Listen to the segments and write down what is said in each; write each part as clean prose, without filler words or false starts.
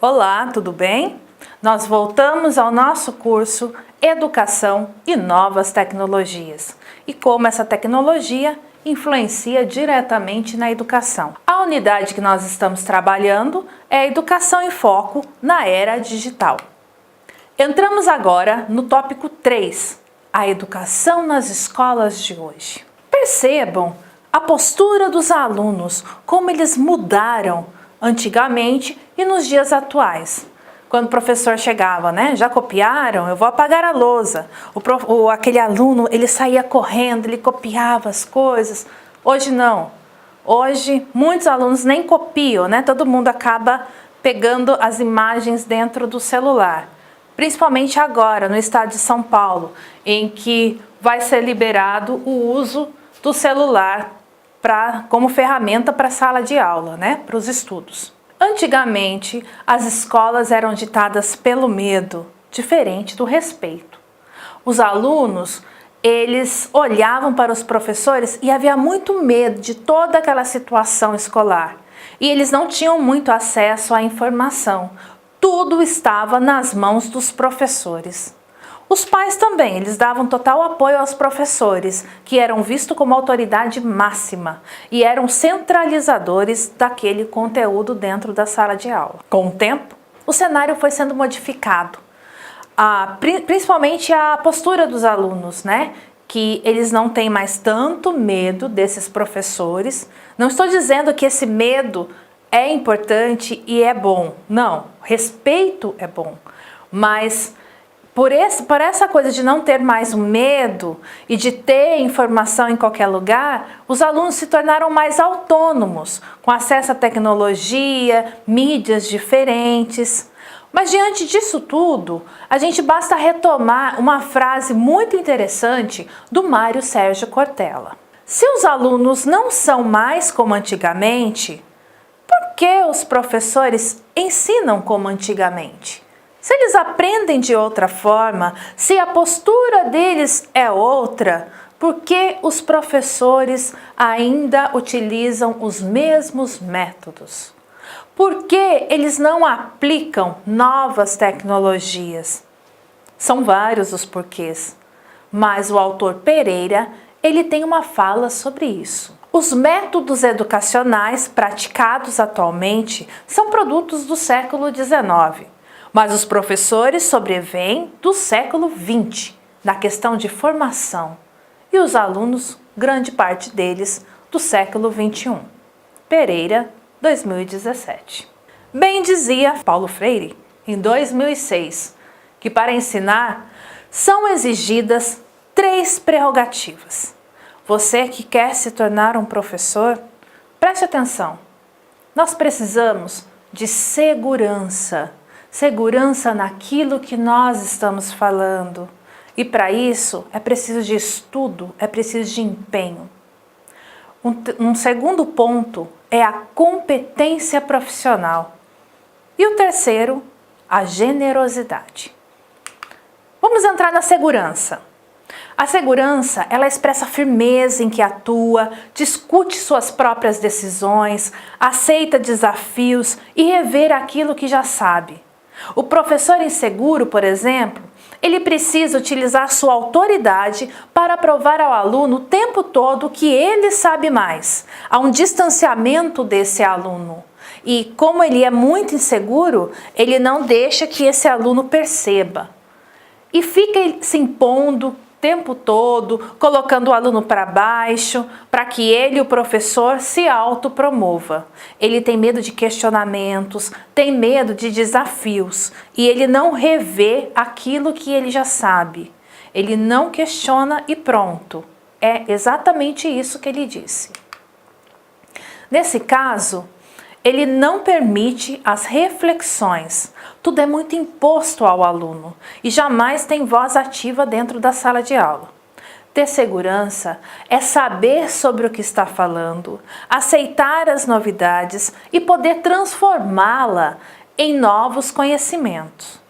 Olá, tudo bem? Nós voltamos ao nosso curso Educação e Novas Tecnologias e como essa tecnologia influencia diretamente na educação. A unidade que nós estamos trabalhando é a Educação em Foco na Era Digital. Entramos agora no tópico 3, a educação nas escolas de hoje. Percebam a postura dos alunos, como eles mudaram antigamente e nos dias atuais. Quando o professor chegava, já copiaram? Eu vou apagar a lousa. Aquele aluno, ele saía correndo, ele copiava as coisas. Hoje não. Hoje, muitos alunos nem copiam, Todo mundo acaba pegando as imagens dentro do celular. Principalmente agora, no estado de São Paulo, em que vai ser liberado o uso do celular como ferramenta para a sala de aula, para os estudos. Antigamente, as escolas eram ditadas pelo medo, diferente do respeito. Os alunos, eles olhavam para os professores e havia muito medo de toda aquela situação escolar. E eles não tinham muito acesso à informação. Tudo estava nas mãos dos professores. Os pais também, eles davam total apoio aos professores, que eram vistos como autoridade máxima e eram centralizadores daquele conteúdo dentro da sala de aula. Com o tempo, o cenário foi sendo modificado, principalmente a postura dos alunos, que eles não têm mais tanto medo desses professores. Não estou dizendo que esse medo é importante e é bom, não, respeito é bom, mas por essa coisa de não ter mais o medo e de ter informação em qualquer lugar, os alunos se tornaram mais autônomos, com acesso à tecnologia, mídias diferentes. Mas diante disso tudo, a gente basta retomar uma frase muito interessante do Mário Sérgio Cortella. Se os alunos não são mais como antigamente, por que os professores ensinam como antigamente? Se eles aprendem de outra forma, se a postura deles é outra, por que os professores ainda utilizam os mesmos métodos? Por que eles não aplicam novas tecnologias? São vários os porquês, mas o autor Pereira, ele tem uma fala sobre isso. Os métodos educacionais praticados atualmente são produtos do século XIX. Mas os professores sobrevêm do século XX, na questão de formação, e os alunos, grande parte deles, do século XXI. Pereira, 2017. Bem dizia Paulo Freire, em 2006, que para ensinar são exigidas 3 prerrogativas. Você que quer se tornar um professor, preste atenção. Nós precisamos de segurança. Segurança naquilo que nós estamos falando. E para isso é preciso de estudo, é preciso de empenho. Um segundo ponto é a competência profissional. E o terceiro, a generosidade. Vamos entrar na segurança. A segurança, ela expressa a firmeza em que atua, discute suas próprias decisões, aceita desafios e revê aquilo que já sabe. O professor inseguro, por exemplo, ele precisa utilizar sua autoridade para provar ao aluno o tempo todo que ele sabe mais. Há um distanciamento desse aluno. E como ele é muito inseguro, ele não deixa que esse aluno perceba. E fica se impondo o tempo todo, colocando o aluno para baixo, para que ele, o professor, se autopromova. Ele tem medo de questionamentos, tem medo de desafios e ele não revê aquilo que ele já sabe. Ele não questiona e pronto. É exatamente isso que ele disse. Nesse caso, ele não permite as reflexões. Tudo é muito imposto ao aluno e jamais tem voz ativa dentro da sala de aula. Ter segurança é saber sobre o que está falando, aceitar as novidades e poder transformá-la em novos conhecimentos.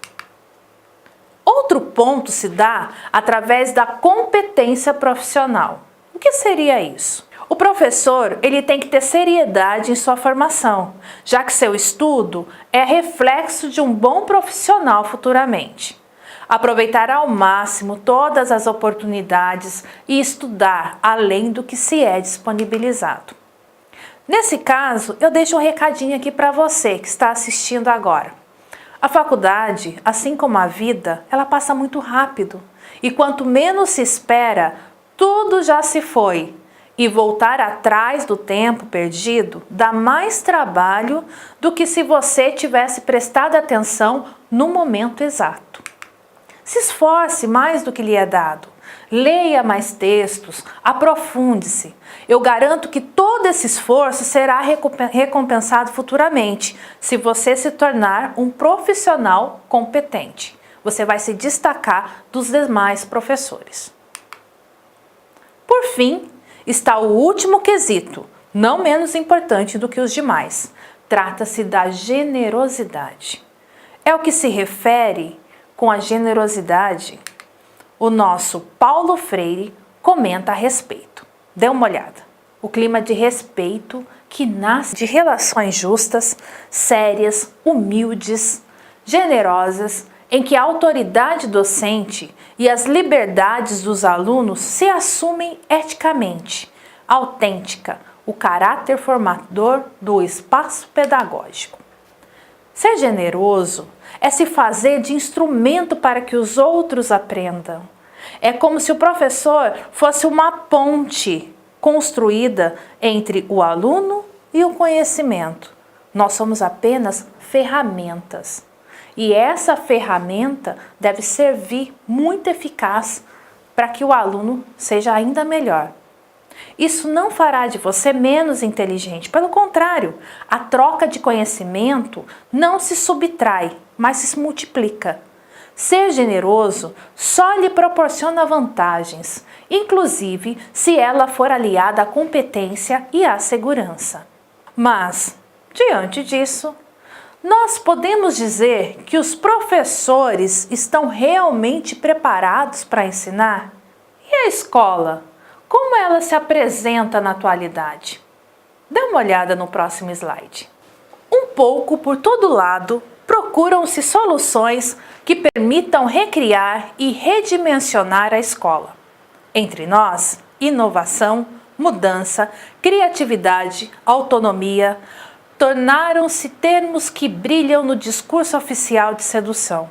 Outro ponto se dá através da competência profissional. O que seria isso? O professor, ele tem que ter seriedade em sua formação, já que seu estudo é reflexo de um bom profissional futuramente. Aproveitar ao máximo todas as oportunidades e estudar além do que se é disponibilizado. Nesse caso, eu deixo um recadinho aqui para você que está assistindo agora. A faculdade, assim como a vida, ela passa muito rápido. E quanto menos se espera, tudo já se foi. E voltar atrás do tempo perdido dá mais trabalho do que se você tivesse prestado atenção no momento exato. Se esforce mais do que lhe é dado. Leia mais textos, aprofunde-se. Eu garanto que todo esse esforço será recompensado futuramente, se você se tornar um profissional competente. Você vai se destacar dos demais professores. Por fim, está o último quesito, não menos importante do que os demais. Trata-se da generosidade. É o que se refere com a generosidade. O nosso Paulo Freire comenta a respeito. Dê uma olhada. O clima de respeito que nasce de relações justas, sérias, humildes, generosas, em que a autoridade docente e as liberdades dos alunos se assumem eticamente, autêntica, o caráter formador do espaço pedagógico. Ser generoso é se fazer de instrumento para que os outros aprendam. É como se o professor fosse uma ponte construída entre o aluno e o conhecimento. Nós somos apenas ferramentas. E essa ferramenta deve servir muito eficaz para que o aluno seja ainda melhor. Isso não fará de você menos inteligente. Pelo contrário, a troca de conhecimento não se subtrai, mas se multiplica. Ser generoso só lhe proporciona vantagens, inclusive se ela for aliada à competência e à segurança. Mas, diante disso, nós podemos dizer que os professores estão realmente preparados para ensinar? E a escola? Como ela se apresenta na atualidade? Dê uma olhada no próximo slide. Um pouco por todo lado, procuram-se soluções que permitam recriar e redimensionar a escola. Entre nós, inovação, mudança, criatividade, autonomia, tornaram-se termos que brilham no discurso oficial de sedução,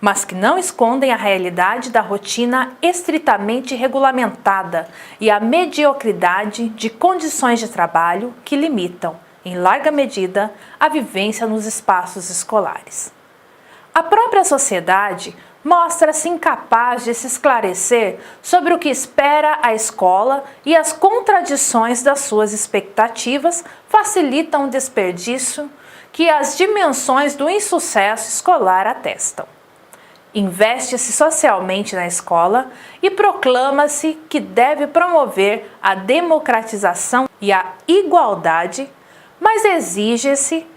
mas que não escondem a realidade da rotina estritamente regulamentada e a mediocridade de condições de trabalho que limitam, em larga medida, a vivência nos espaços escolares. A própria sociedade mostra-se incapaz de se esclarecer sobre o que espera a escola e as contradições das suas expectativas facilitam o desperdício que as dimensões do insucesso escolar atestam. Investe-se socialmente na escola e proclama-se que deve promover a democratização e a igualdade, mas exige-se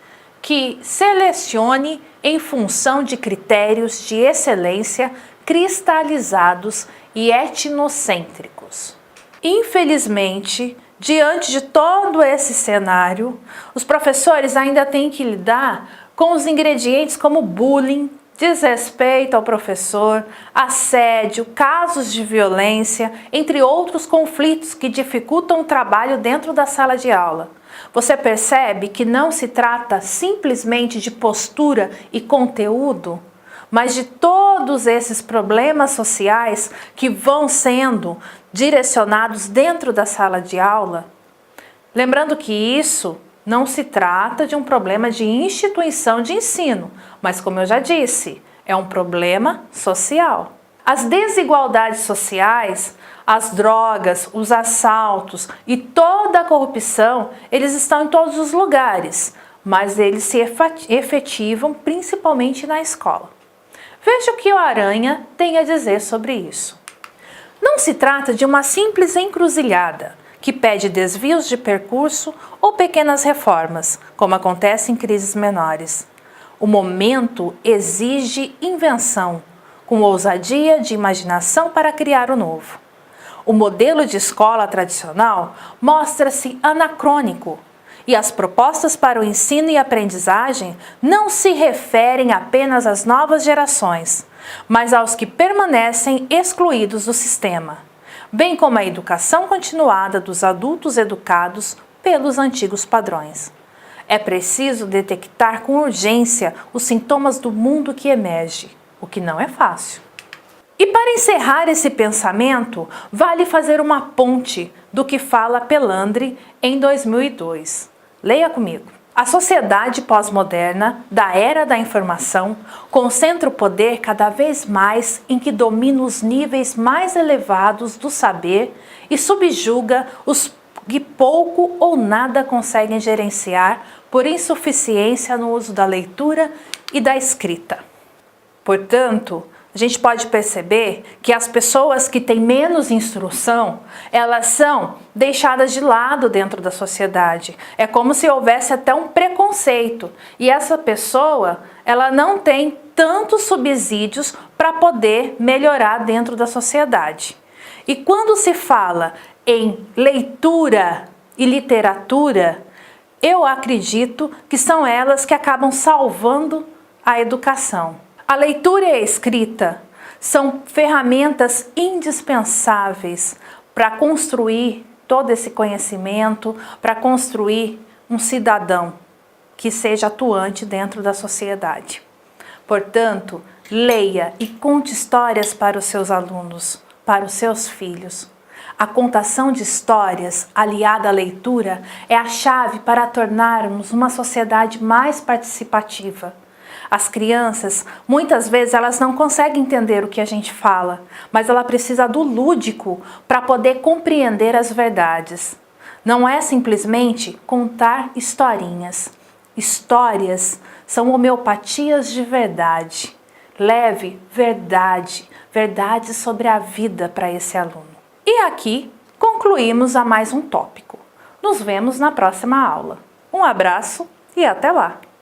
que selecione em função de critérios de excelência cristalizados e etnocêntricos. Infelizmente, diante de todo esse cenário, os professores ainda têm que lidar com os ingredientes como bullying, desrespeito ao professor, assédio, casos de violência, entre outros conflitos que dificultam o trabalho dentro da sala de aula. Você percebe que não se trata simplesmente de postura e conteúdo, mas de todos esses problemas sociais que vão sendo direcionados dentro da sala de aula? Lembrando que isso não se trata de um problema de instituição de ensino, mas, como eu já disse, é um problema social. As desigualdades sociais, as drogas, os assaltos e toda a corrupção, eles estão em todos os lugares, mas eles se efetivam principalmente na escola. Veja o que o Aranha tem a dizer sobre isso. Não se trata de uma simples encruzilhada que pede desvios de percurso ou pequenas reformas, como acontece em crises menores. O momento exige invenção, com ousadia de imaginação para criar o novo. O modelo de escola tradicional mostra-se anacrônico e as propostas para o ensino e aprendizagem não se referem apenas às novas gerações, mas aos que permanecem excluídos do sistema, bem como a educação continuada dos adultos educados pelos antigos padrões. É preciso detectar com urgência os sintomas do mundo que emerge, o que não é fácil. E para encerrar esse pensamento, vale fazer uma ponte do que fala Pelandri em 2002. Leia comigo. A sociedade pós-moderna, da era da informação, concentra o poder cada vez mais em que domina os níveis mais elevados do saber e subjuga os que pouco ou nada conseguem gerenciar por insuficiência no uso da leitura e da escrita. Portanto, a gente pode perceber que as pessoas que têm menos instrução, elas são deixadas de lado dentro da sociedade. É como se houvesse até um preconceito. E essa pessoa, ela não tem tantos subsídios para poder melhorar dentro da sociedade. E quando se fala em leitura e literatura, eu acredito que são elas que acabam salvando a educação. A leitura e a escrita são ferramentas indispensáveis para construir todo esse conhecimento, para construir um cidadão que seja atuante dentro da sociedade. Portanto, leia e conte histórias para os seus alunos, para os seus filhos. A contação de histórias, aliada à leitura, é a chave para tornarmos uma sociedade mais participativa. As crianças, muitas vezes, elas não conseguem entender o que a gente fala, mas ela precisa do lúdico para poder compreender as verdades. Não é simplesmente contar historinhas. Histórias são homeopatias de verdade. Leve verdade, verdade sobre a vida para esse aluno. E aqui concluímos a mais um tópico. Nos vemos na próxima aula. Um abraço e até lá!